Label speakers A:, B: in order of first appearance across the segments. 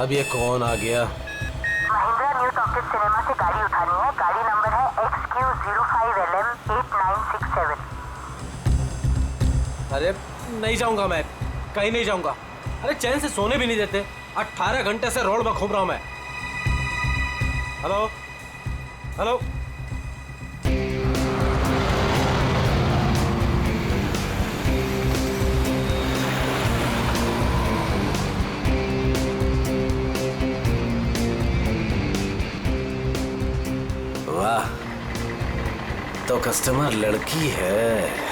A: अब ये कौन आ गया?
B: महिंद्रा न्यू टॉकीज सिनेमा से गाड़ी उठानी है। गाड़ी नंबर है XQ05LM8967।
A: अरे नहीं जाऊंगा, मैं कहीं नहीं जाऊंगा। अरे चैन से सोने भी नहीं देते। 18 घंटे से रोड में घूम रहा हूं मैं। Hello hello. वाह, तो कस्टमर लड़की है।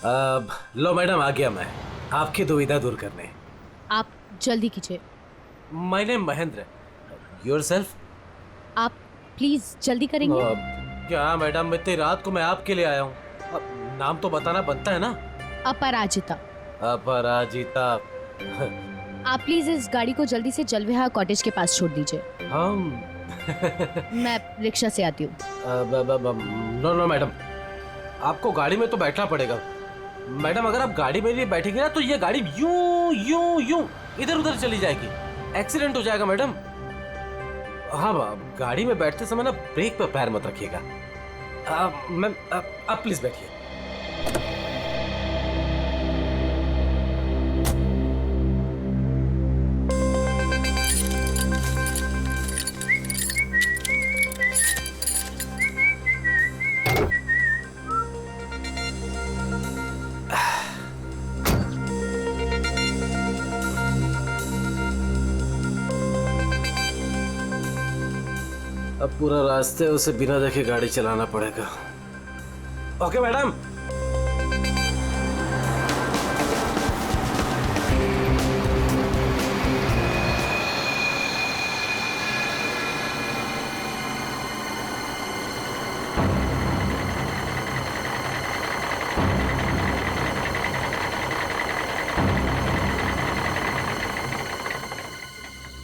A: अब लो मैडम, आ गया मैं आपकी दुविधा दूर करने।
C: आप जल्दी कीजिए।
A: My name Mahendra. योरसेल्फ?
C: आप प्लीज जल्दी करेंगे।
A: क्या मैडम, इतनी रात को मैं आपके लिए आया हूँ। नाम तो बताना बनता है ना।
C: अपराजिता।
A: अपराजिता।
C: आप प्लीज इस गाड़ी को जल्दी से जलविहार कॉटेज के पास छोड़ दीजिए।
A: हम
C: मैं रिक्शा से आती हूँ।
A: नो नो मैडम, आपको गाड़ी में तो बैठना पड़ेगा। मैडम अगर आप गाड़ी में नहीं बैठेंगे ना तो ये गाड़ी यूं यूं यूं इधर उधर चली जाएगी। एक्सीडेंट हो जाएगा मैडम। हाँ, गाड़ी में बैठते समय ना ब्रेक पे पैर मत रखिएगा। मैम आप प्लीज बैठिए। अब पूरा रास्ते उसे बिना देखे गाड़ी चलाना पड़ेगा। Okay madam.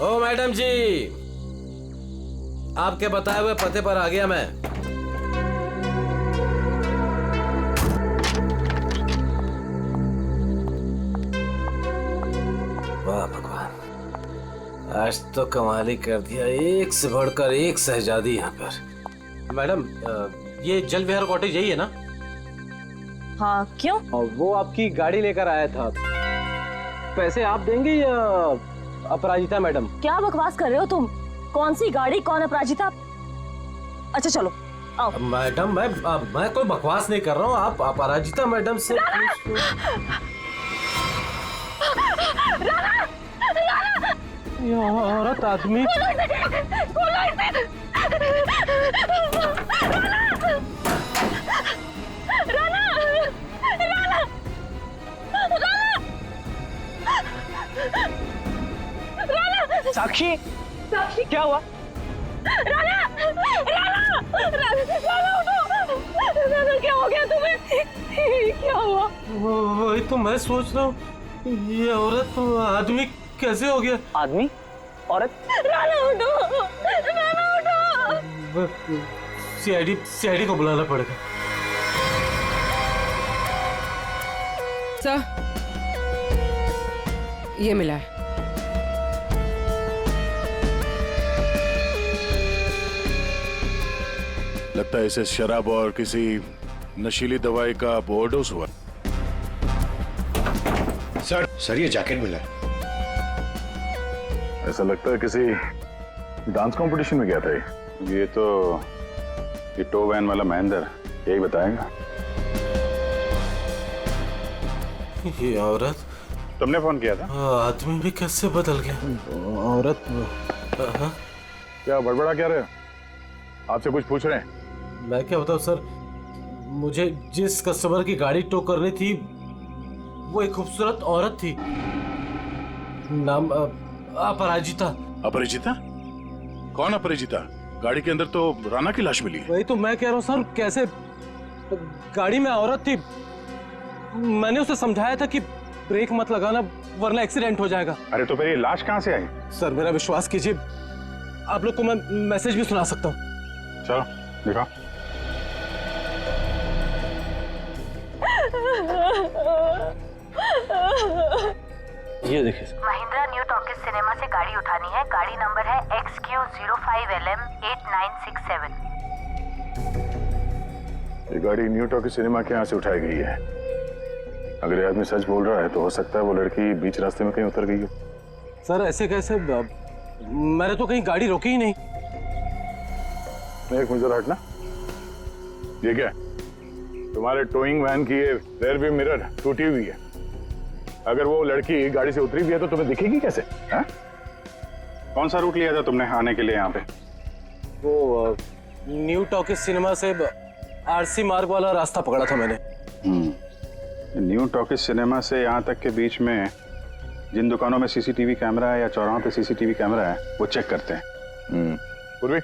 A: ओ मैडम जी, आपके बताए हुए पते पर आ गया मैं। वाह भगवान, आज तो कमाल ही कर दिया। एक से बढ़कर एक शहजादी यहाँ पर। मैडम ये जल विहार कॉटेज यही है ना?
D: हाँ, क्यों?
A: वो आपकी गाड़ी लेकर आया था। पैसे आप देंगे या अपराजिता मैडम?
D: क्या बकवास कर रहे हो तुम? कौन सी गाड़ी, कौन अपराजिता? अच्छा चलो आओ।
A: मैडम मैं कोई बकवास नहीं कर रहा हूँ। आप अपराजिता मैडम से ये औरत आदमी।
E: साक्षी, साक्षी क्या हुआ?
D: राना, राना, राना उठो। राना क्या हो गया तुम्हें? क्या हुआ?
A: वही तो मैं सोच रहा हूँ, ये औरत आदमी कैसे हो गया?
E: आदमी? औरत?
D: राना उठो, राना उठो।
A: सीआईडी को बुलाना पड़ेगा।
F: सर, ये मिला है।
G: लगता है इसे शराब और किसी नशीली दवाई का ओवरडोज हुआ।
H: सर ये जैकेट मिला है।
G: ऐसा लगता है किसी डांस कंपटीशन में गया था ये तो ये टो वैन वाला महेंद्र यही बताएगा।
A: ये औरत,
G: तुमने फोन किया था?
A: आदमी भी कैसे बदल गया? औरत
G: क्या बड़बड़ा क्या रहे हो? आपसे कुछ पूछ रहे हैं?
A: मैं क्या बताऊं सर, मुझे जिस कस्टमर की गाड़ी टो करनी थी वो एक खूबसूरत औरत थी। नाम अपराजिता।
G: अपरिचिता? कौन अपरिचिता? गाड़ी के अंदर तो राना की लाश मिली है।
A: वही तो मैं कह रहा हूँ सर, कैसे गाड़ी में औरत थी। मैंने उसे समझाया था कि ब्रेक मत लगाना वरना एक्सीडेंट हो जाएगा।
G: अरे तो फिर ये लाश कहाँ से आई?
A: सर मेरा विश्वास कीजिए, आप लोग को मैं मैसेज भी सुना सकता हूँ।
G: चलो दिखाओ।
A: ये देखिए sir.
B: Mahindra new talkies cinema से गाड़ी उठानी है। गाड़ी नंबर है XQ05LM8967।
G: ये गाड़ी न्यू टॉकीज सिनेमा के यहाँ से उठाई गई है। अगर ये आदमी सच बोल रहा है तो हो सकता है वो लड़की बीच रास्ते में कहीं उतर गई हो।
A: सर ऐसे कैसे, मैंने तो कहीं गाड़ी रोकी ही नहीं।
G: एक मिनट जरा हटना। ये क्या है? तुम्हारे टोइंग वैन की ये रेयर व्यू मिरर टूटी हुई है। अगर वो लड़की गाड़ी से उतरी भी है तो तुम्हें दिखेगी कैसे? हा? कौन सा रूट लिया था तुमने आने के लिए यहाँ पे?
A: वो न्यू टॉकीज सिनेमा से आरसी मार्ग वाला रास्ता पकड़ा था मैंने।
G: न्यू टॉकीज सिनेमा से यहाँ तक के बीच में जिन दुकानों में सीसीटीवी कैमरा है या चौराहों पे सीसीटीवी कैमरा है वो चेक करते हैं। पूर्वी,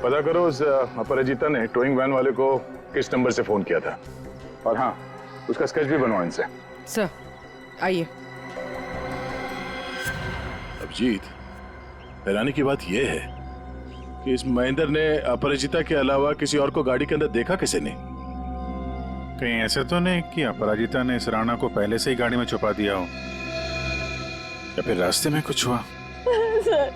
G: पता करो उस अपराजिता ने टोइंग वैन वाले को किस नंबर से फोन किया था, और हाँ उसका स्केच भी बनवाओ इनसे।
F: सर आइए।
I: अभिजीत, हैरानी की बात यह है कि इस महेंद्र ने अपराजिता के अलावा किसी और को गाड़ी के अंदर देखा किसी ने?
J: कहीं ऐसे तो नहीं कि अपराजिता ने इस राणा को पहले से ही गाड़ी में छुपा दिया हो, या फिर रास्ते में कुछ हुआ?
D: सर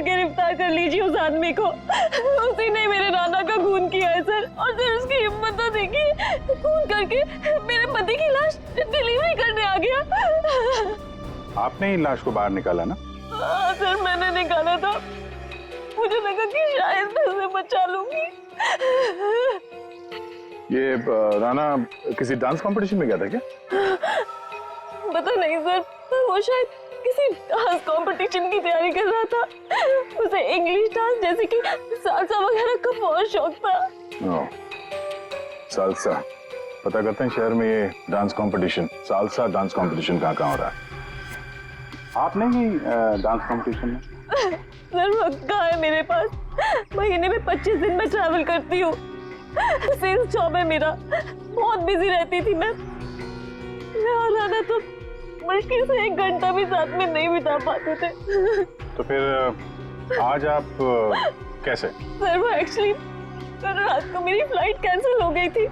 D: गिरफ्तार कर लीजिए उस आदमी को। उसी ने मेरे राणा का खून किया है सर। और सर उसकी हिम्मत तो देखिए, खून करके मेरे पति की लाश डिलीवरी करने आ गया।
G: आपने ही लाश को बाहर निकाला ना?
D: हाँ सर मैंने निकाला था। मुझे लगा कि शायद मैं उसे बचा लूंगी।
G: ये राणा किसी डांस कंपटीशन में गया था क्या?
D: पता नहीं सर, वो शायद किसी डांस कंपटीशन की तैयारी कर रहा था। उसे इंग्लिश डांस जैसे कि सालसा वगैरह का बहुत शौक था।
G: सालसा, पता करते हैं शहर में ये dance competition, salsa dance competition कहाँ हो रहा है। आपने ही डांस कंपटीशन में?
D: सर वक्त कहाँ है मेरे पास? महीने में 25 दिन में ट्रैवल करती हूँ। सेल्स जॉब है मेरा, बहुत बिजी रहती थी मैं। यहाँ आना तो मुश्किल से 1 घंटा भी साथ में नहीं बिता पाते थे।
G: तो फिर आज आप कैसे?
D: सर वो एक्चुअली कल रात को मेरी फ्लाइट कैंसिल हो गई थी।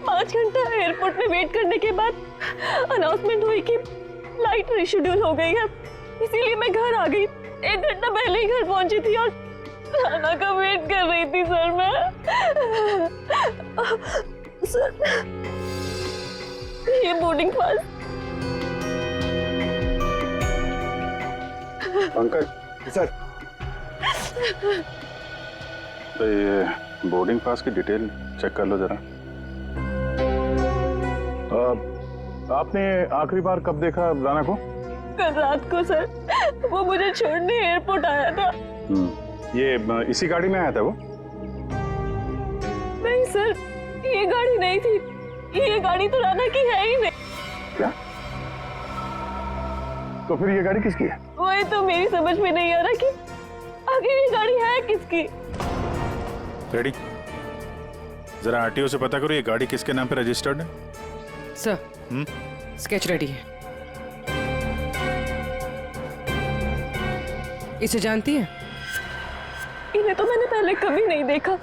D: 5 घंटा एयरपोर्ट में वेट करने के बाद अनाउंसमेंट हुई कि फ्लाइट रिशेड्यूल हो गई है, इसीलिए मैं घर आ गई। 1 घंटा पहले ही घर पहुंची थी और राणा का वेट कर रही थी सर मैं। सर ये बोर्डिंग पास।
G: पंकज सर, तो ये बोर्डिंग पास की डिटेल चेक कर लो जरा। आपने आखिरी बार कब देखा राणा को?
D: कल रात को सर, वो मुझे छोड़ने एयरपोर्ट आया था।
G: ये इसी गाड़ी में आया था वो?
D: नहीं सर, ये गाड़ी नहीं थी। ये गाड़ी तो राणा की है ही नहीं।
G: क्या? तो फिर ये गाड़ी किसकी है?
D: वही तो मेरी समझ में नहीं आ रहा कि आखिर ये गाड़ी है किसकी।
J: रेडी, जरा आरटीओ से पता करो ये गाड़ी किसके नाम पे रजिस्टर्ड है।
F: सर स्केच रेडी है। इसे जानती है?
D: इन्हें तो मैंने पहले कभी नहीं देखा।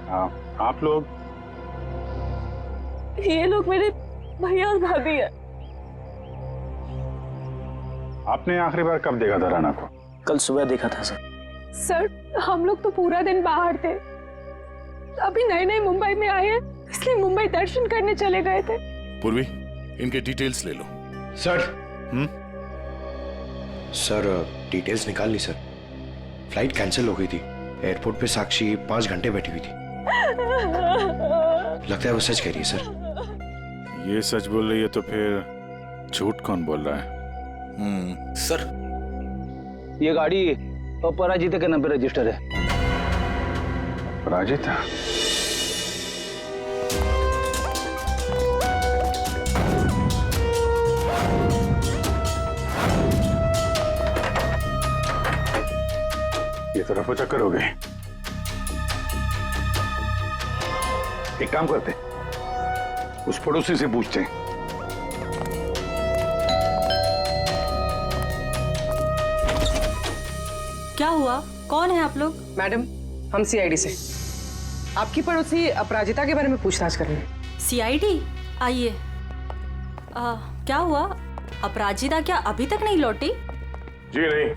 G: हाँ, आप लोग?
D: ये लोग मेरे भैया और भाभी है।
G: आपने आखिरी बार कब देखा था राणा को?
E: कल सुबह देखा था सर।
K: सर हम लोग तो पूरा दिन बाहर थे, अभी नए नए मुंबई में आए हैं, इसलिए मुंबई दर्शन करने चले गए थे।
I: पूर्वी, इनके डिटेल्स ले लो।
H: सर सर डिटेल्स निकाल ली सर। फ्लाइट कैंसिल हो गई थी। एयरपोर्ट पे साक्षी 5 घंटे बैठी हुई थी। लगता है वो सच कह रही है सर।
J: ये सच बोल रही है तो फिर झूठ कौन बोल रहा है?
E: सर ये गाड़ी अपराजिता के नाम पे रजिस्टर है।
G: अपराजिता? ये तो रफो चक्कर हो गए। एक काम करते, उस पड़ोसी से पूछते हैं।
D: क्या हुआ? कौन है आप लोग?
F: मैडम हम सीआईडी से। आपकी पड़ोसी अपराजिता के बारे में पूछताछ कर रहे हैं।
L: सीआईडी आइए। क्या हुआ, अपराजिता क्या अभी तक नहीं लौटी?
G: जी नहीं,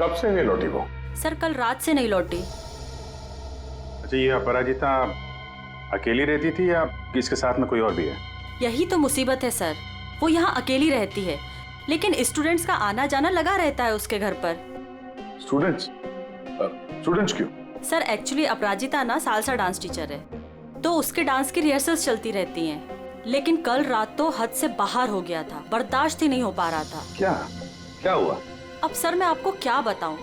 G: कब से नहीं लौटी वो?
L: सर कल रात से नहीं लौटी।
J: अच्छा, ये अपराजिता अकेली रहती थी या इसके साथ में कोई और भी है?
L: यही तो मुसीबत है सर, वो यहाँ अकेली रहती है, लेकिन स्टूडेंट्स का आना जाना लगा रहता है उसके घर पर।
G: स्टूडेंट्स क्यों?
L: सर एक्चुअली अपराजिता ना सालसा डांस टीचर है, तो उसके डांस की रिहर्सल्स चलती रहती हैं। लेकिन कल रात तो हद से बाहर हो गया था, बर्दाश्त ही नहीं हो पा रहा था।
G: क्या हुआ?
L: अब सर मैं आपको क्या बताऊं,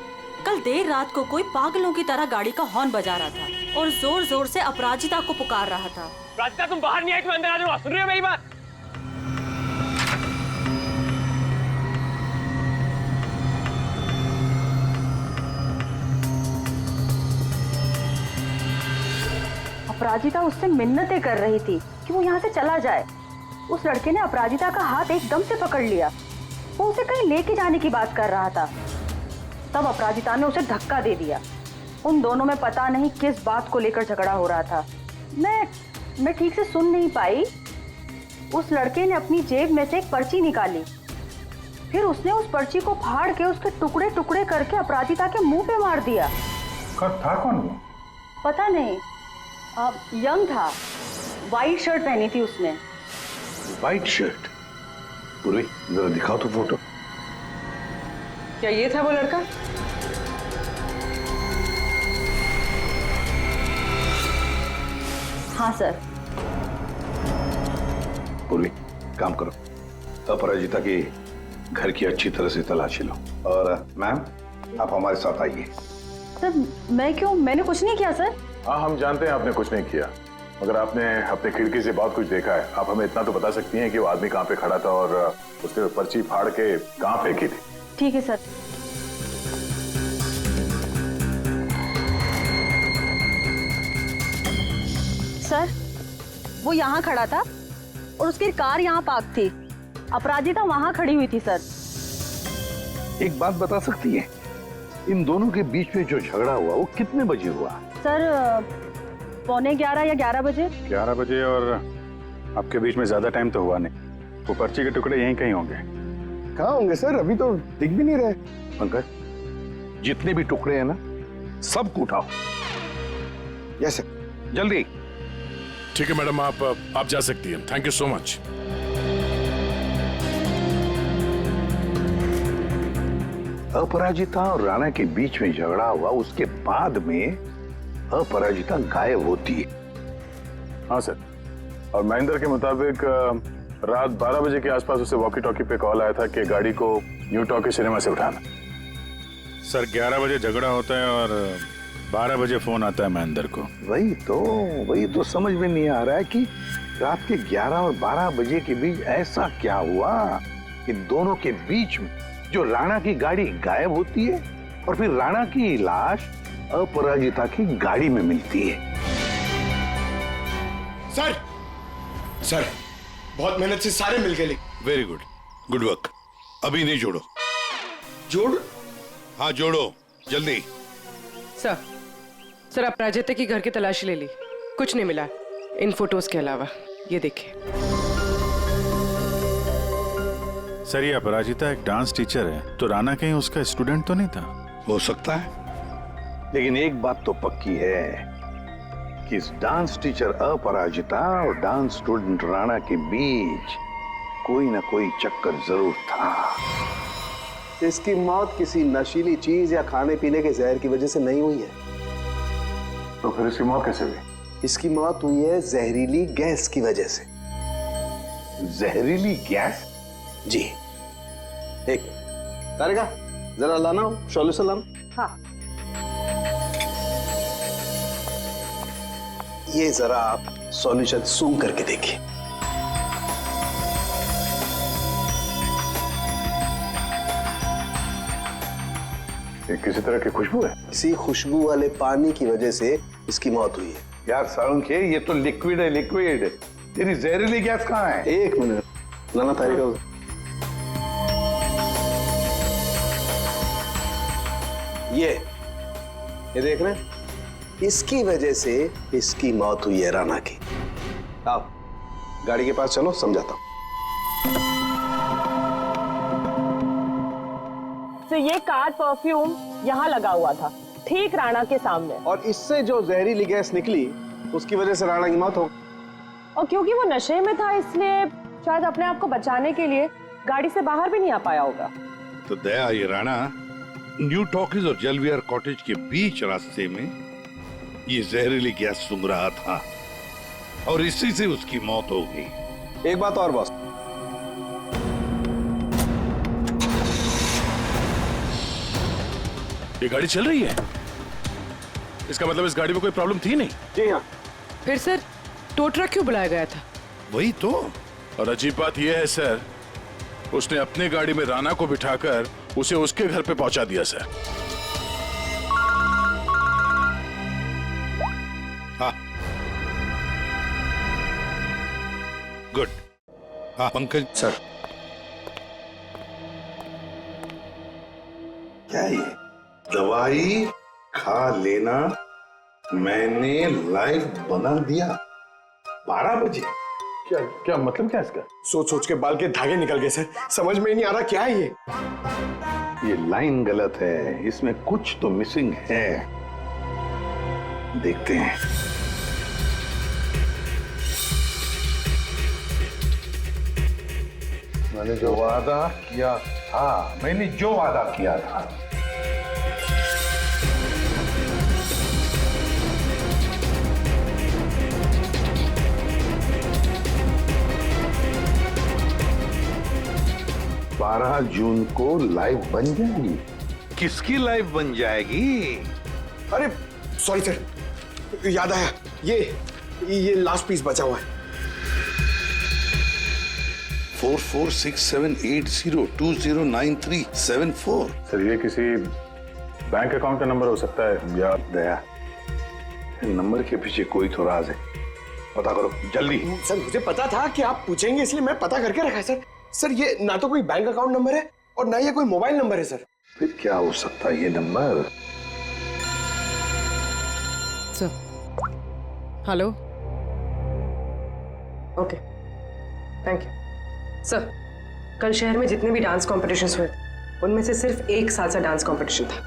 L: कल देर रात को कोई पागलों की तरह गाड़ी का हॉर्न बजा रहा था और जोर जोर से अपराजिता को पुकार रहा था।
A: अपराजिता तुम बाहर नहीं आई, तुम अंदर आ जाओ, सुन रही हो मेरी बात?
B: अपराजिता उससे मिन्नतें कर रही थी कि वो यहाँ से चला जाए। उस लड़के ने अपराजिता का हाथ एकदम से पकड़ लिया। वो उसे कहीं लेके जाने की बात कर रहा था। तब अपराजिता ने उसे धक्का दे दिया। उन दोनों में पता नहीं किस बात को लेकर झगड़ा हो रहा था। मैं ठीक से सुन नहीं पाई। उस लड़के ने अपनी जेब में से एक पर्ची निकाली, फिर उसने उस पर्ची को फाड़ के उसके टुकड़े टुकड़े करके अपराजिता के मुंह पे मार दिया।
G: था कौन वो?
B: पता नहीं, यंग था, वाइट शर्ट पहनी थी उसने।
G: White shirt? पूरी जरा दिखाओ तो फोटो।
F: क्या ये था वो लड़का?
B: हाँ सर।
G: पूरी काम करो, अपराजिता की घर की अच्छी तरह से तलाशी लो। और मैम, आप हमारे साथ आइए।
B: सर मैं क्यों? मैंने कुछ नहीं किया सर।
G: हाँ, हम जानते हैं आपने कुछ नहीं किया, मगर आपने अपने खिड़की से बहुत कुछ देखा है। आप हमें इतना तो बता सकती हैं कि वो आदमी कहाँ पे खड़ा था और उसने पर्ची फाड़ के कहाँ फेंकी थी?
B: ठीक है सर। सर वो यहाँ खड़ा था और उसकी कार यहाँ पार्क थी। अपराजिता वहाँ खड़ी हुई थी सर।
G: एक बात बता सकती हैं, इन दोनों के बीच में जो झगड़ा हुआ वो कितने बजे हुआ?
B: सर 11:15 या 11 बजे।
J: 11 बजे, और आपके बीच में ज्यादा टाइम तो हुआ नहीं। वो पर्ची के टुकड़े यहीं कहीं होंगे।
G: कहाँ होंगे सर? अभी तो दिख भी नहीं रहे। पंकज, जितने भी टुकड़े हैं ना, सबको उठाओ। यस सर, जल्दी।
I: ठीक है मैडम, आप जा सकती हैं। Thank you so much.
G: Aparajita और राणा के बीच में झगड़ा हुआ, उसके बाद में अपराजिता गायब होती है। हाँ सर, और महेंद्र के मुताबिक रात 12 बजे के आसपास उसे वॉकी टॉकी पे कॉल आया था कि गाड़ी को न्यू टॉकी सिनेमा से उठाना।
J: सर 11 बजे झगड़ा होता है और 12 बजे फोन आता है महेंद्र को।
G: वही तो समझ में नहीं आ रहा है कि रात के 11 और 12 बजे के बीच ऐसा क्या हुआ कि दोनों के बीच में जो राणा की गाड़ी गायब होती है और फिर राणा की लाश अपराजिता की गाड़ी में मिलती है।
H: सर बहुत मेहनत से सारे मिल गए।
I: Very good, good work. अभी नहीं जोड़ो। हाँ जोड़ो, जल्दी।
F: सर अपराजिता की घर की तलाशी ले ली, कुछ नहीं मिला इन फोटोज के अलावा। ये देखिए
J: सर, ये अपराजिता एक डांस टीचर है, तो राणा कहीं उसका स्टूडेंट तो नहीं था?
G: हो सकता है, लेकिन एक बात तो पक्की है कि इस डांस टीचर अपराजिता और डांस स्टूडेंट राणा के बीच कोई ना कोई चक्कर जरूर था।
M: इसकी मौत किसी नशीली चीज या खाने पीने के जहर की वजह से नहीं हुई है।
G: तो फिर इसकी मौत कैसे हुई?
M: इसकी मौत हुई है जहरीली गैस की वजह से।
G: जहरीली गैस?
M: जी। एक तारिका, जरा लाना सॉल्यूशन लाना।
B: हाँ।
M: ये जरा आप सॉल्यूशन सूंघ करके देखिए।
G: ये किसी तरह की खुशबू है?
M: किसी खुशबू वाले पानी की वजह से इसकी मौत हुई है।
G: यार साळुंखे, ये तो लिक्विड है, लिक्विड। तेरी जहरीली गैस कहाँ है?
M: एक मिनट लाना तारिका। ये देख रहे हैं, इसकी वजह से इसकी मौत हुई है राणा की। आओ गाड़ी के पास चलो, समझाता हूं।
D: तो ये कार परफ्यूम यहाँ लगा हुआ था, ठीक राणा के सामने,
M: और इससे जो जहरीली गैस निकली उसकी वजह से राणा की मौत हो।
D: और क्योंकि वो नशे में था इसलिए शायद अपने आप को बचाने के लिए गाड़ी से बाहर भी नहीं आ पाया होगा।
N: तो दया, ये राणा न्यू टॉकीज और जलवियर कॉटेज के बीच रास्ते में ये जहरीली गैस सूंघ रहा था और इसी से उसकी मौत हो गई।
M: एक बात और बॉस,
I: ये गाड़ी चल रही है, इसका मतलब इस गाड़ी में कोई प्रॉब्लम थी नहीं।
M: जी हाँ।
F: फिर सर टो ट्रक क्यों बुलाया गया था?
N: वही तो।
I: और अजीब बात यह है सर, उसने अपनी गाड़ी में राणा को बिठाकर उसे उसके घर पे पहुंचा दिया सर।
N: हाँ गुड। हाँ पंकज
H: सर।
N: क्या ये दवाई खा लेना मैंने लाइव बना दिया 12 बजे।
G: क्या क्या मतलब क्या इसका?
H: सोच सोच के बाल के धागे निकल गए सर, समझ में ही नहीं आ रहा क्या है
N: ये लाइन गलत है, इसमें कुछ तो मिसिंग है, देखते हैं। मैंने जो वादा किया था, बारह जून को लाइव बन जाएगी। किसकी लाइव बन जाएगी?
H: अरे सॉरी सर, याद आया, ये लास्ट पीस बचा हुआ है।
N: 446780209374।
G: सर ये किसी बैंक अकाउंट का नंबर हो सकता है या?
N: दया, नंबर के पीछे कोई तो राज है, पता करो जल्दी।
H: सर मुझे पता था कि आप पूछेंगे इसलिए मैं पता करके रखा है सर। सर ये ना तो कोई बैंक अकाउंट नंबर है और ना ये कोई मोबाइल नंबर है सर।
N: फिर क्या हो सकता है ये number?
F: Sir hello, okay thank you. Sir कल शहर में जितने भी डांस कॉम्पिटिशन्स हुए थे उनमें से सिर्फ एक सालसा डांस कॉम्पिटिशन था।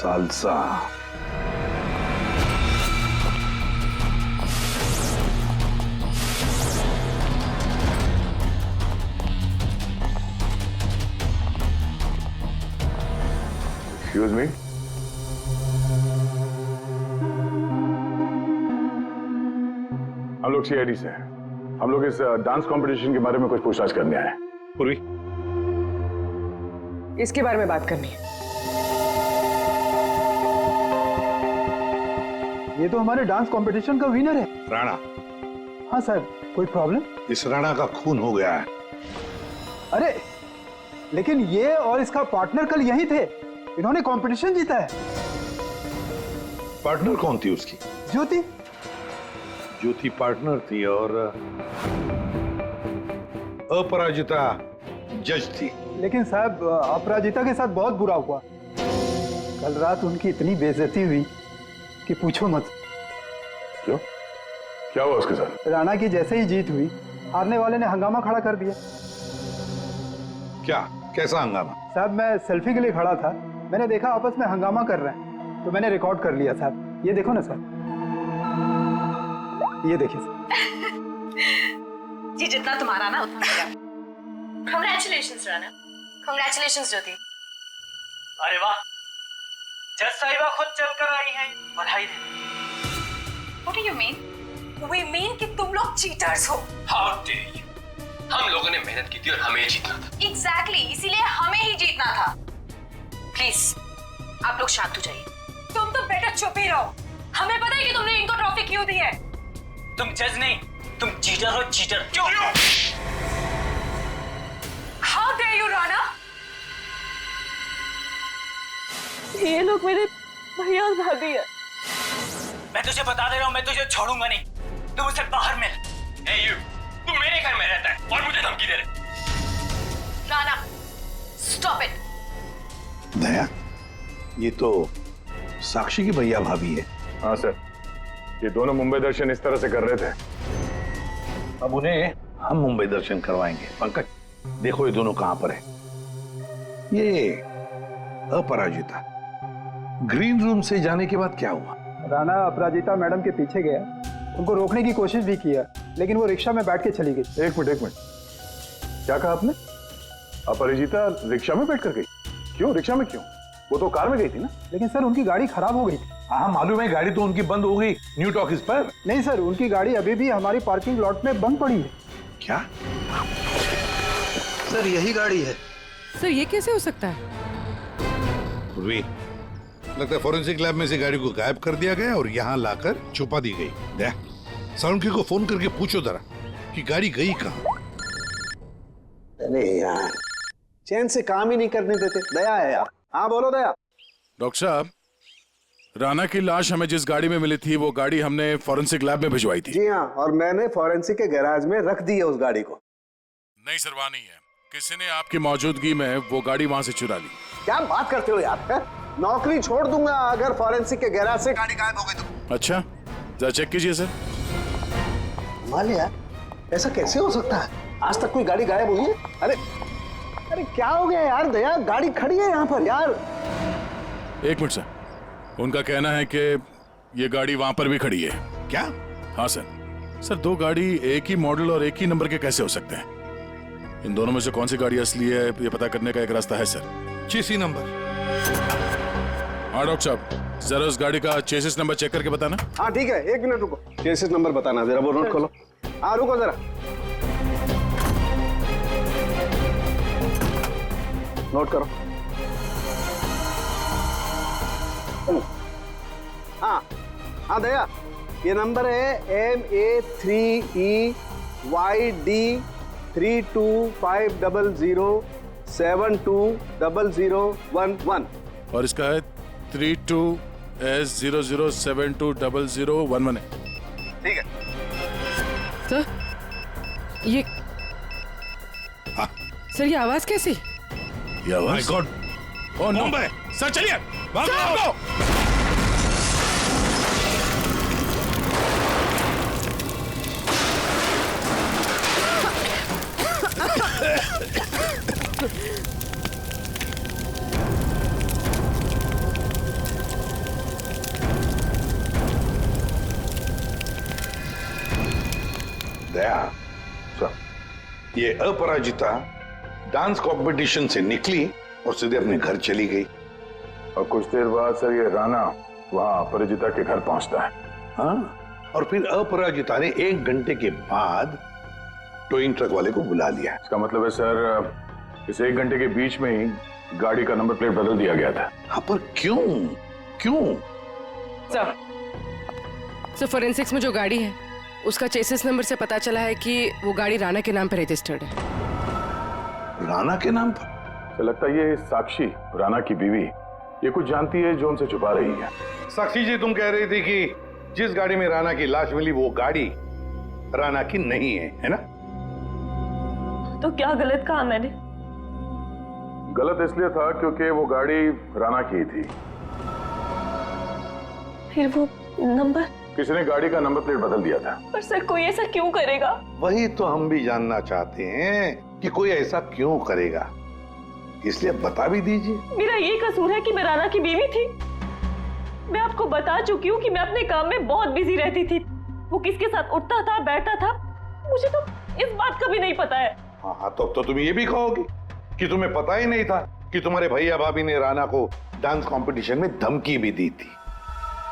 N: सालसा?
G: एक्सक्यूज मी, हम लोग सीआईडी से हैं। हम लोग इस डांस कंपटीशन के बारे में कुछ पूछताछ करने आए हैं।
N: पूर्वी,
F: इसके बारे में बात करनी है।
O: ये तो हमारे डांस कंपटीशन का विनर है,
N: राणा।
O: हाँ सर, कोई प्रॉब्लम?
N: इस राणा का खून हो गया है।
O: अरे लेकिन ये और इसका पार्टनर कल यही थे, इन्होंने कंपटीशन जीता है।
N: पार्टनर कौन थी उसकी?
O: ज्योति।
N: ज्योति पार्टनर थी और अपराजिता जज थी।
O: लेकिन साहब अपराजिता के साथ बहुत बुरा हुआ। कल रात उनकी इतनी बेइज्जती हुई कि पूछो मत।
G: क्यों? क्या हुआ उसके साथ?
O: राणा की जैसे ही जीत हुई, हारने वाले ने हंगामा खड़ा कर दिया।
N: क्या? कैसा हंगामा?
O: साहब मैं सेल्फी के लिए खड़ा था, मैंने देखा आपस में हंगामा कर रहे हैं तो मैंने रिकॉर्ड कर लिया साहब। ये देखो ना सर, ये देखिए
P: जी, जितना तुम्हारा ना उतना मेरा। कांग्रेचुलेशंस राणा। कांग्रेचुलेशंस ज्योति।
Q: अरे वाह, जज साहिबा खुद चलकर आई हैं, बधाई दे।
P: What do you mean? We mean कि तुम लोग चीटर्स हो।
Q: How dare you? हम लोगों ने मेहनत की थी और हमें जीतना था।
P: Exactly, इसीलिए हमें ही जीतना था। प्लीज आप लोग शांत हो जाइए। तुम तो बेटर चुप ही रहो। हमें पता है कि तुमने इनको ट्रॉफी क्यों दी है।
Q: तुम जज नहीं, तुम चीटर हो, चीटर। क्यों?
P: How dare you, Rana?
D: ये लोग मेरे भैया और भाभी है।
Q: मैं तुझे बता दे रहा हूँ, मैं तुझे छोड़ूंगा नहीं। तुम उसे बाहर मिल। Hey you, तू मेरे घर में रहता है और मुझे धमकी दे रहे।
P: Rana, stop it.
N: दया, ये तो साक्षी की भैया भाभी है।
G: हाँ सर, ये दोनों मुंबई दर्शन इस तरह से कर रहे थे।
N: अब उन्हें हम मुंबई दर्शन करवाएंगे। पंकज, देखो ये दोनों कहां पर है। ये अपराजिता ग्रीन रूम से जाने के बाद क्या हुआ?
O: राणा अपराजिता मैडम के पीछे गया, उनको रोकने की कोशिश भी किया, लेकिन वो रिक्शा में बैठ के चली गई।
G: एक मिनट, क्या कहा आपने? अपराजिता रिक्शा में बैठ कर गई? क्यों रिक्शा में क्यों? वो तो कार में गई थी ना।
O: लेकिन सर उनकी गाड़ी खराब हो गई थी।
N: हाँ मालूम है, गाड़ी तो उनकी बंद हो गई न्यू टॉकीज पर।
O: नहीं सर, उनकी गाड़ी अभी भी हमारी पार्किंग लॉट में बंद पड़ी है।
N: क्या?
M: सर यही गाड़ी है।
F: सर ये कैसे हो सकता है?
N: लगता है फॉरेंसिक लैब में से गाड़ी को गायब कर दिया गया और यहाँ लाकर छुपा दी गई। दया, सालुंकी को फोन करके पूछो जरा कि गाड़ी गई कहाँ।
M: अरे यार, चैन से काम ही नहीं करने देते। दया है यार। हाँ बोलो दया।
I: डॉक्टर साहब, राणा की लाश हमें जिस गाड़ी में मिली थी वो गाड़ी हमने फॉरेंसिक लैब में भिजवाई थी।
M: जी हाँ, और मैंने फॉरेंसिक के गैराज में रख दी है उस गाड़ी को।
I: नहीं सर, वहाँ नहीं है। किसी ने आपकी मौजूदगी में वो गाड़ी वहाँ से चुरा ली।
M: क्या बात करते हो यार? है? नौकरी छोड़ दूंगा अगर फॉरेंसिक के गैराज से गाड़ी गायब हो गई तो।
I: अच्छा, जरा चेक कीजिए सर।
M: मान यार, ऐसा कैसे हो सकता है? आज तक कोई गाड़ी गायब हुई है? अरे अरे क्या हो गया यार दया, गाड़ी खड़ी है यहाँ पर यार।
I: एक मिनट सर, उनका कहना है कि ये गाड़ी वहां पर भी खड़ी है।
N: क्या?
I: हाँ सर। सर, दो गाड़ी एक ही मॉडल और एक ही नंबर के कैसे हो सकते हैं? इन दोनों में से कौन सी गाड़ी असली है ये पता करने का एक रास्ता है सर।
N: चेसी नंबर।
I: हाँ डॉक्टर साहब, जरा उस गाड़ी का चेसिस नंबर चेक करके बताना।
M: हाँ ठीक है, एक मिनट रुको। चेसिस नंबर बताना जरा, वो नोट खोलो। हाँ रुको जरा, नोट करो। हाँ हाँ दया, ये नंबर है MA3EYD 325007200011।
I: और इसका है 32S00720011 है।
M: ठीक है
F: सर, ये सर ये आवाज कैसी?
I: ये आवाज?
N: My God,
I: oh no. Sir चलिए, भागो।
N: दया, ये अपराजिता डांस कंपटीशन से निकली और सीधे अपने घर चली गई।
G: और कुछ देर बाद सर ये राणा वहां अपराजिता के घर पहुंचता है।
N: हाँ, और फिर अपराजिता ने 1 घंटे के बाद टोइंग ट्रक वाले को बुला लिया।
G: इसका मतलब है सर, इस 1 घंटे के बीच में ही गाड़ी का नंबर प्लेट बदल दिया गया था।
N: हाँ, पर क्यों?
F: सर फोरेंसिक्स में जो गाड़ी है उसका चेसिस नंबर से पता चला है कि वो गाड़ी राणा के नाम पर रजिस्टर्ड है।
N: राणा के नाम पर?
G: तो लगता है ये साक्षी, राणा की बीवी, ये कुछ जानती है जो उनसे छुपा रही है।
N: साक्षी जी, तुम कह रही थी कि जिस गाड़ी में राणा की लाश मिली वो गाड़ी राणा की नहीं है ना?
D: तो क्या गलत कहा मैंने?
G: गलत इसलिए था क्योंकि वो गाड़ी राणा की थी।
D: फिर वो नंबर?
G: किसी ने गाड़ी का नंबर प्लेट बदल दिया था।
D: पर सर, कोई ऐसा क्यों करेगा?
N: वही तो हम भी जानना चाहते हैं कि कोई ऐसा क्यों करेगा, इसलिए बता भी दीजिए।
D: मेरा ये कसूर है कि मैं राणा की बीवी थी। मैं आपको बता चुकी हूँ कि मैं अपने काम में बहुत बिजी रहती थी। वो किसके साथ उठता था, बैठता था, मुझे तो इस बात का भी नहीं पता है।
N: हाँ, तो तुम ये भी कहोगी कि तुम्हें पता ही नहीं था कि तुम्हारे भैया भाभी ने राणा को डांस कंपटीशन में धमकी भी दी थी।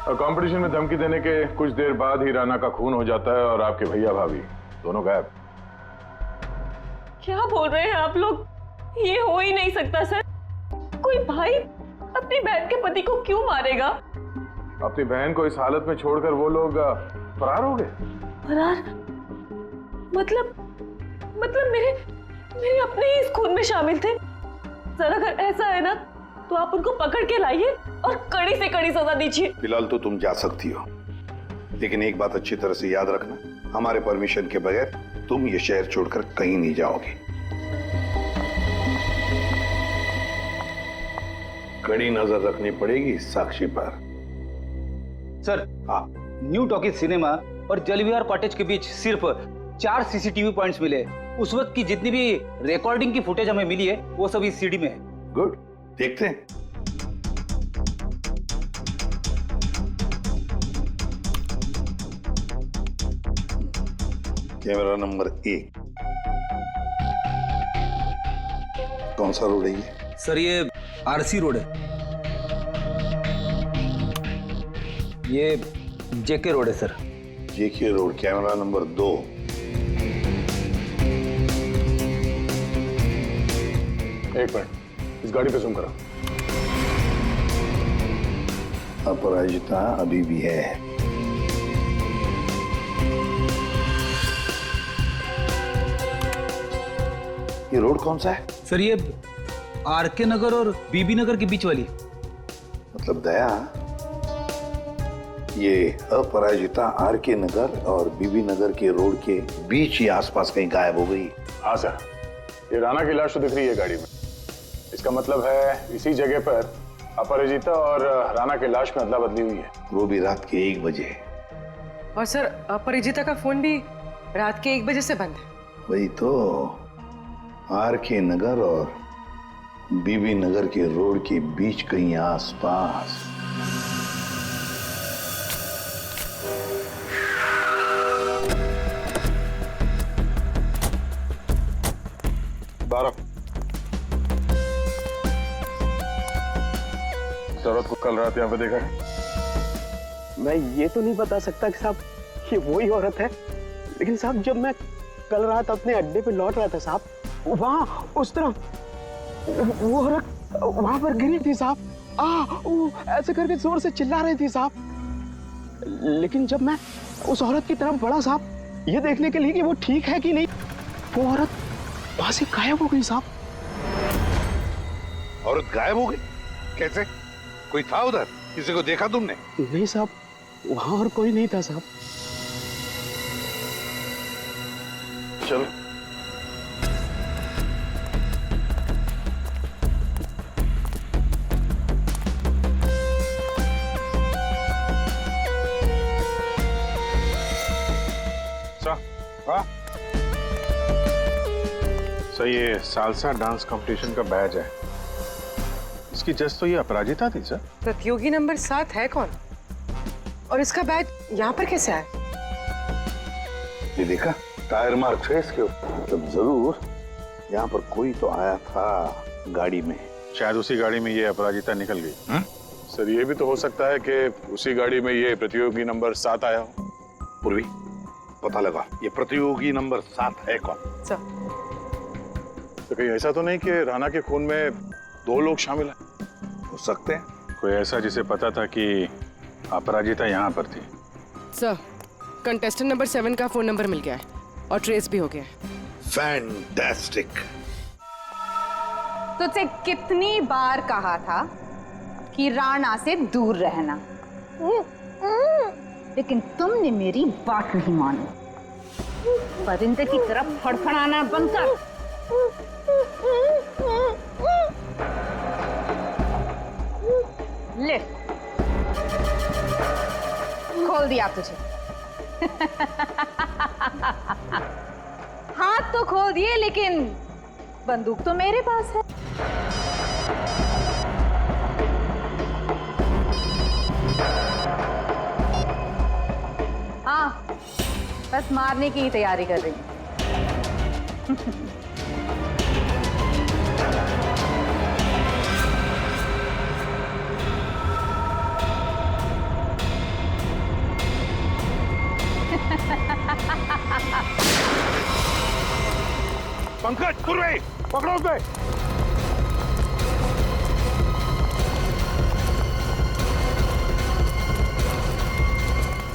G: और कंपटीशन में धमकी देने के कुछ देर बाद ही राणा का खून हो जाता है और आपके भैया भाभी दोनों गायब।
D: क्या बोल रहे हैं आप लोग? ये हो ही नहीं सकता सर। कोई भाई अपनी बहन के पति को क्यों मारेगा?
G: अपनी बहन को इस हालत में छोड़कर वो लोग फरार हो गए।
D: फरार? मतलब मेरे अपने ही इस खून में शामिल थे। सर, अगर ऐसा है ना तो आप उनको पकड़ के लाइए और कड़ी से कड़ी सजा दीजिए।
N: फिलहाल तो तुम जा सकती हो, लेकिन एक बात अच्छी तरह से याद रखना, हमारे परमिशन के बगैर तुम ये शहर छोड़कर कहीं नहीं जाओगे। कड़ी नजर रखनी पड़ेगी साक्षी पर।
E: सर न्यू टॉकीज सिनेमा और जलविहार कॉटेज के बीच सिर्फ 4 सीसीटीवी पॉइंट्स मिले। उस वक्त की जितनी भी रिकॉर्डिंग की फुटेज हमें मिली है वो सब इस सीडी में है।
N: गुड, देखते हैं। Camera number 1। कौन सा रोड है ये?
E: सर ये आरसी रोड है। ये जेके रोड है सर।
N: जेके रोड, कैमरा नंबर 2।
G: एक मिनट, इस गाड़ी पे जूम करो।
N: अपराजिता अभी भी है। ये रोड कौन सा है?
E: सर ये आरके नगर और बीबी नगर के बीच वाली।
N: मतलब दया, ये अपराजिता आरके नगर और बीबी नगर के रोड के बीच ही आसपास कहीं गायब हो गई।
G: हाँ सर, ये राणा की लाश तो दिख रही है गाड़ी में। इसका मतलब है इसी जगह पर अपराजिता और राणा की लाश में अदला बदली हुई है।
N: वो भी रात के 1 बजे।
F: और सर अपरिजिता का फोन भी रात के 1 बजे से बंद है।
N: वही तो, आरके नगर और बीबी नगर के रोड के बीच कहीं आसपास।
G: औरत को कल रात यहाँ पे देखा है?
M: मैं ये तो नहीं बता सकता कि साहब ये वही औरत है, लेकिन साहब जब मैं कल रात अपने अड्डे पे लौट रहा था साहब, वहाँ उस तरफ वो औरत वहां पर गिरी थी साहब। वो ऐसे करके जोर से चिल्ला रही थी साहब। लेकिन जब मैं उस औरत की तरफ बढ़ा साहब, ये देखने के लिए कि वो ठीक है कि नहीं, वो औरत वहां से गायब हो गई साहब।
N: औरत गायब हो गई? कैसे? कोई था उधर? किसी को देखा तुमने?
M: नहीं साहब, वहां और कोई नहीं था साहब।
G: चलो।
J: सर ये सालसा डांस कंपटीशन का बैच है। इसकी जज तो ये अपराजिता थी सर।
F: प्रतियोगी नंबर 7 है कौन? और इसका बैच यहाँ पर कैसे आया?
N: ये देखा, टायर मार्क है इसके ऊपर। मतलब जरूर यहाँ पर कोई तो आया था गाड़ी में।
J: शायद उसी गाड़ी में ये अपराजिता निकल गई।
G: सर ये भी तो हो सकता है कि उसी गाड़ी में ये प्रतियोगी नंबर 7 आया हो।
N: पूर्वी, पता लगा ये प्रतियोगी नंबर 7 है कौन?
F: सर
G: तो कहीं ऐसा तो नहीं कि राणा के खून में 2 लोग शामिल हैं?
N: हो सकते हैं।
J: कोई ऐसा जिसे पता था कि अपराजिता यहाँ पर थी।
F: सर कंटेस्टेंट नंबर 7 का फोन नंबर मिल गया है और ट्रेस भी हो गया है।
N: फैंटास्टिक।
P: तुझसे कितनी बार कहा था कि राणा से दूर रहना, लेकिन तुमने मेरी बात नहीं मानी। परिंदे की तरफ फड़फड़ाना बंद कर। ले, खोल दिया तुझे। हाथ तो खोल दिए, लेकिन बंदूक तो मेरे पास है। हाँ, बस मारने की ही तैयारी कर रही हूँ।
N: पंकज, पूर्वी, पकड़ो उसे।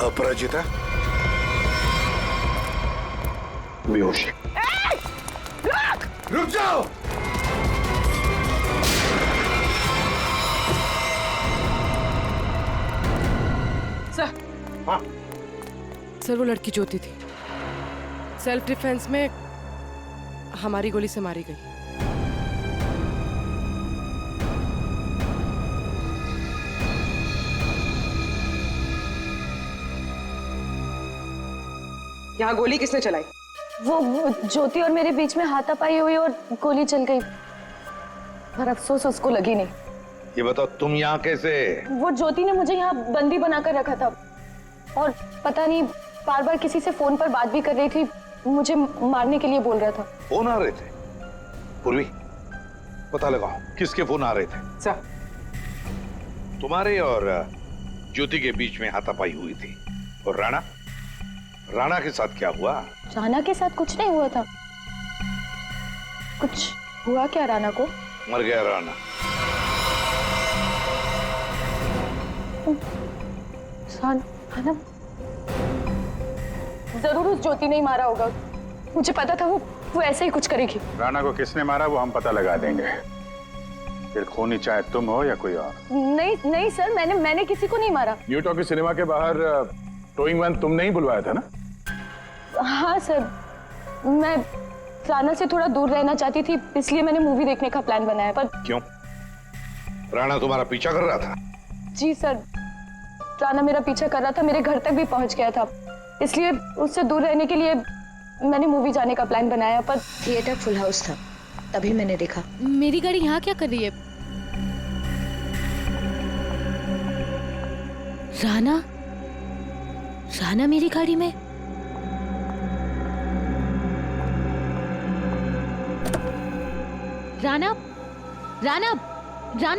N: अपराजिता बेहोश। रुक जाओ।
F: सर।
N: हाँ।
F: सर वो लड़की ज्योति थी, सेल्फ डिफेंस में हमारी गोली से मारी गई। यहाँ गोली किसने चलाई?
D: वो ज्योति और मेरे बीच में हाथापाई हुई और गोली चल गई, पर अफसोस उसको लगी नहीं।
N: ये बताओ तुम यहाँ कैसे?
D: वो ज्योति ने मुझे यहाँ बंदी बनाकर रखा था और पता नहीं बार बार किसी से फोन पर बात भी कर रही थी, मुझे मारने के लिए बोल रहा था।
N: फोन आ रहे थे? पूर्वी पता लगाओ किसके फोन आ रहे थे।
F: सर
N: तुम्हारे और ज्योति के बीच में हाथापाई हुई थी। और राणा के साथ क्या हुआ?
D: राणा के साथ कुछ नहीं हुआ था। कुछ हुआ क्या राणा को?
N: मर गया राणा।
D: राणा जरूर उस ज्योति ने ही मारा होगा, मुझे पता था वो ऐसे ही कुछ करेगी।
J: राणा को किसने मारा वो हम पता लगा देंगे, फिर खूनी चाहे तुम हो या कोई और।
D: नहीं सर, मैंने किसी को नहीं मारा।
G: न्यू टॉकी सिनेमा के बाहर टोइंग वैन तुमने ही बुलवाया था ना?
D: हाँ सर, मैं राणा से थोड़ा दूर रहना चाहती थी, इसलिए मैंने मूवी देखने का प्लान बनाया। पर
N: क्यों? राणा तुम्हारा पीछा कर रहा था?
D: जी सर, राणा मेरा पीछा कर रहा था, मेरे घर तक भी पहुंच गया था, इसलिए उससे दूर रहने के लिए मैंने मूवी जाने का प्लान बनाया। पर
C: थिएटर फुल हाउस था, तभी मैंने देखा। मेरी गाड़ी यहाँ क्या कर रही है? राणा मेरी गाड़ी में? राणा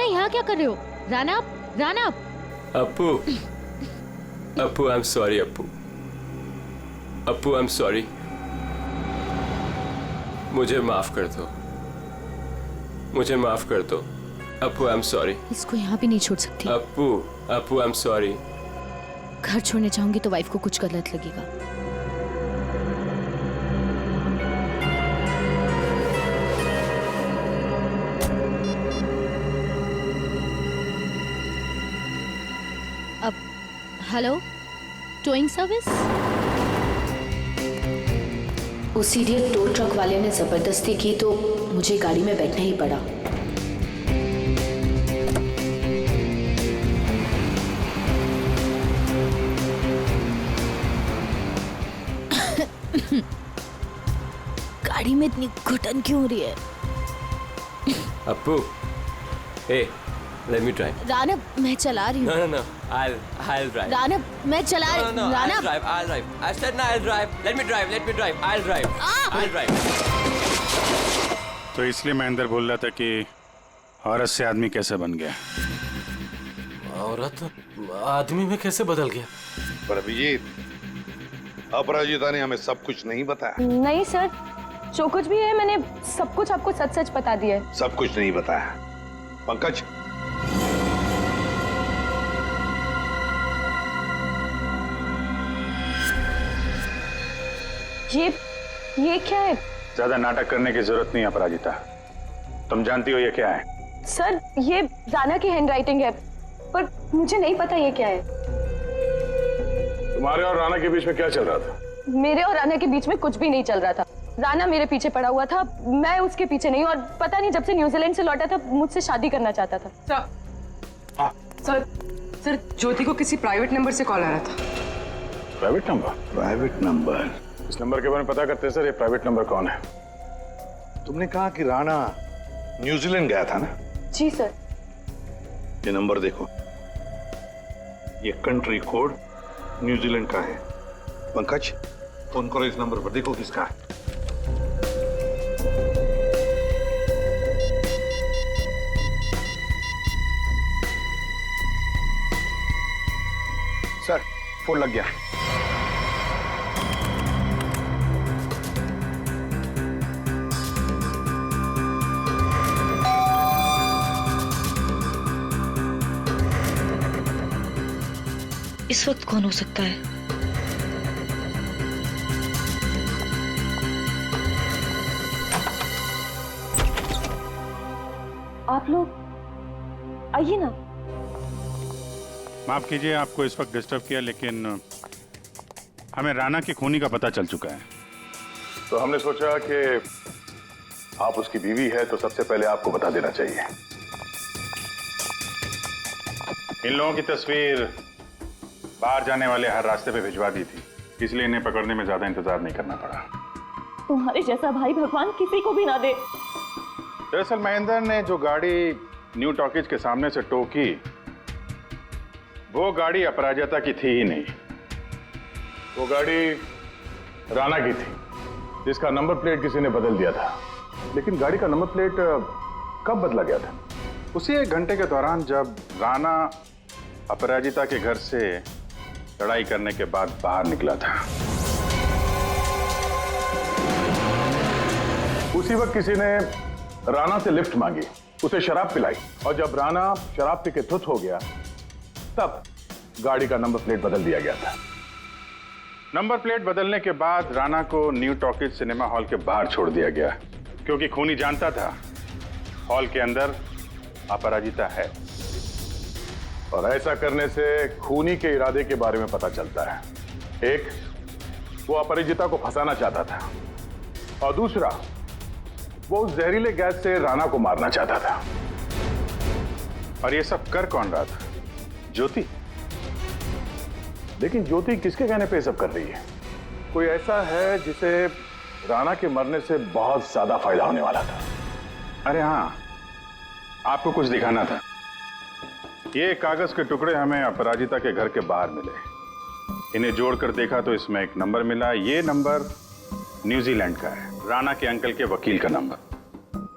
C: यहाँ क्या कर रहे हो? Rana
R: Appu I am sorry. Appu I am sorry, मुझे माफ कर दो। Appu I am sorry.
C: इसको यहाँ भी नहीं छोड़ सकती।
R: Appu I am sorry.
C: घर छोड़ने चाहूंगी तो वाइफ को कुछ गलत लगेगा। अब हेलो, टोइंग सर्विस? उसी दिन टो ट्रक वाले ने जबरदस्ती की तो मुझे गाड़ी में बैठना ही पड़ा। गाड़ी में इतनी घुटन क्यों हो रही है?
R: Appu, hey, let me drive.
C: Rana, मैं चला रही हूँ।
R: No, I'll drive.
C: राणा, मैं चला रही हूँ। Rana,
R: I'll drive. I said no, I'll drive. Let me drive. I'll drive.
J: तो इसलिए मैं अंदर बोल रहा था कि औरत से आदमी कैसे बन गया।
A: औरत आदमी में कैसे बदल गया?
N: पर अभिजीत, अपराजिता ने हमें सब कुछ नहीं बताया।
D: नहीं सर, जो कुछ भी है मैंने सब कुछ आपको सच सच बता दिया है।
N: सब कुछ नहीं बताया। पंकज,
D: ये क्या है?
J: ज्यादा नाटक करने की जरूरत नहीं अपराजिता, तुम जानती हो ये क्या है?
D: सर, ये राणा की हैंडराइटिंग है, पर मुझे नहीं पता ये क्या है।
G: तुम्हारे और राणा के बीच में क्या चल रहा था?
D: मेरे और राणा के बीच में कुछ भी नहीं चल रहा था। राणा मेरे पीछे पड़ा हुआ था, मैं उसके पीछे नहीं, और पता नहीं जब से न्यूजीलैंड से लौटा था मुझसे शादी करना चाहता था।
F: सर, ज्योति को किसी प्राइवेट नंबर से कॉल आ रहा था।
G: Private number? इस नंबर के बारे में पता करते हैं सर, ये प्राइवेट नंबर कौन है?
N: तुमने कहा कि राणा न्यूजीलैंड गया था ना?
D: जी सर।
N: ये नंबर देखो, ये कंट्री कोड न्यूजीलैंड का है। पंकज, फोन करो इस नंबर पर, देखो किसका है।
J: सर, फोन लग गया।
S: इस वक्त कौन हो सकता है?
D: आप लोग आइए ना।
J: माफ कीजिए आपको इस वक्त डिस्टर्ब किया, लेकिन हमें राणा की खूनी का पता चल चुका है।
G: तो हमने सोचा कि आप उसकी बीवी है तो सबसे पहले आपको बता देना चाहिए।
J: इन लोगों की तस्वीर बाहर जाने वाले हर रास्ते पे भिजवा दी थी। इसलिए इन्हें पकड़ने में ज्यादा इंतजार नहीं करना पड़ा।
D: तुम्हारे जैसा भाई भगवान किसी को भी ना दे।
J: दरअसल महेंद्र ने जो गाड़ी न्यू टॉकीज के सामने से टो की, वो गाड़ी अपराजिता की थी ही नहीं। वो गाड़ी राणा की थी, जिसका नंबर प्लेट किसी ने बदल दिया था। लेकिन गाड़ी का नंबर प्लेट कब बदला गया था? उसी 1 घंटे के दौरान जब राणा अपराजिता के घर से लड़ाई करने के बाद बाहर निकला था।
G: उसी वक्त किसी ने राणा से लिफ्ट मांगी, उसे शराब पिलाई, और जब राणा शराब पी के धुत हो गया तब गाड़ी का नंबर प्लेट बदल दिया गया था।
J: नंबर प्लेट बदलने के बाद राणा को न्यू टॉकीज सिनेमा हॉल के बाहर छोड़ दिया गया, क्योंकि खूनी जानता था हॉल के अंदर अपराजिता है।
G: और ऐसा करने से खूनी के इरादे के बारे में पता चलता है। एक, वो अपराजिता को फंसाना चाहता था, और दूसरा, वो उस जहरीले गैस से राणा को मारना चाहता था।
J: और ये सब कर कौन रहा था? ज्योति।
G: लेकिन ज्योति किसके कहने पे सब कर रही है? कोई ऐसा है जिसे राणा के मरने से बहुत ज्यादा फायदा होने वाला था।
J: अरे हाँ, आपको कुछ दिखाना था। ये कागज के टुकड़े हमें अपराजिता के घर के बाहर मिले। इन्हें जोड़कर देखा तो इसमें एक नंबर मिला। ये नंबर न्यूजीलैंड का है, राणा के अंकल के वकील का नंबर।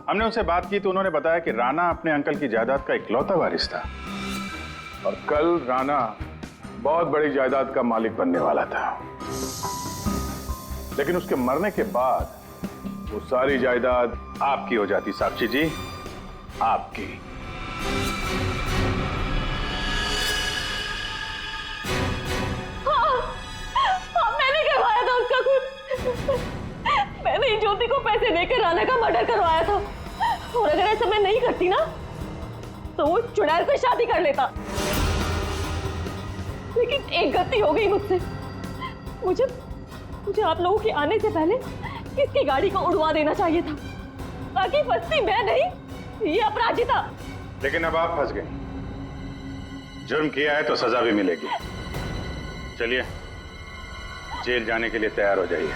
J: हमने उनसे बात की तो उन्होंने बताया कि राणा अपने अंकल की जायदाद का इकलौता वारिस था,
G: और कल राणा बहुत बड़ी जायदाद का मालिक बनने वाला था। लेकिन उसके मरने के बाद वो सारी जायदाद
J: आपकी हो जाती। साक्षी जी, आपकी।
D: मैंने करवाया था उसका खून। मैंने ज्योति को पैसे देकर राणा का मर्डर करवाया था, और अगर ऐसा मैं नहीं करती ना तो वो चुड़ैल से शादी कर लेता। लेकिन एक गलती हो गई मुझसे। मुझे आप लोगों के आने से पहले इसकी गाड़ी को उड़वा देना चाहिए था, ताकि फंसती मैं नहीं, ये अपराजिता।
J: लेकिन अब आप फंस गई। जुर्म किया है तो सजा भी मिलेगी। चलिए, जेल जाने के लिए तैयार हो जाइए।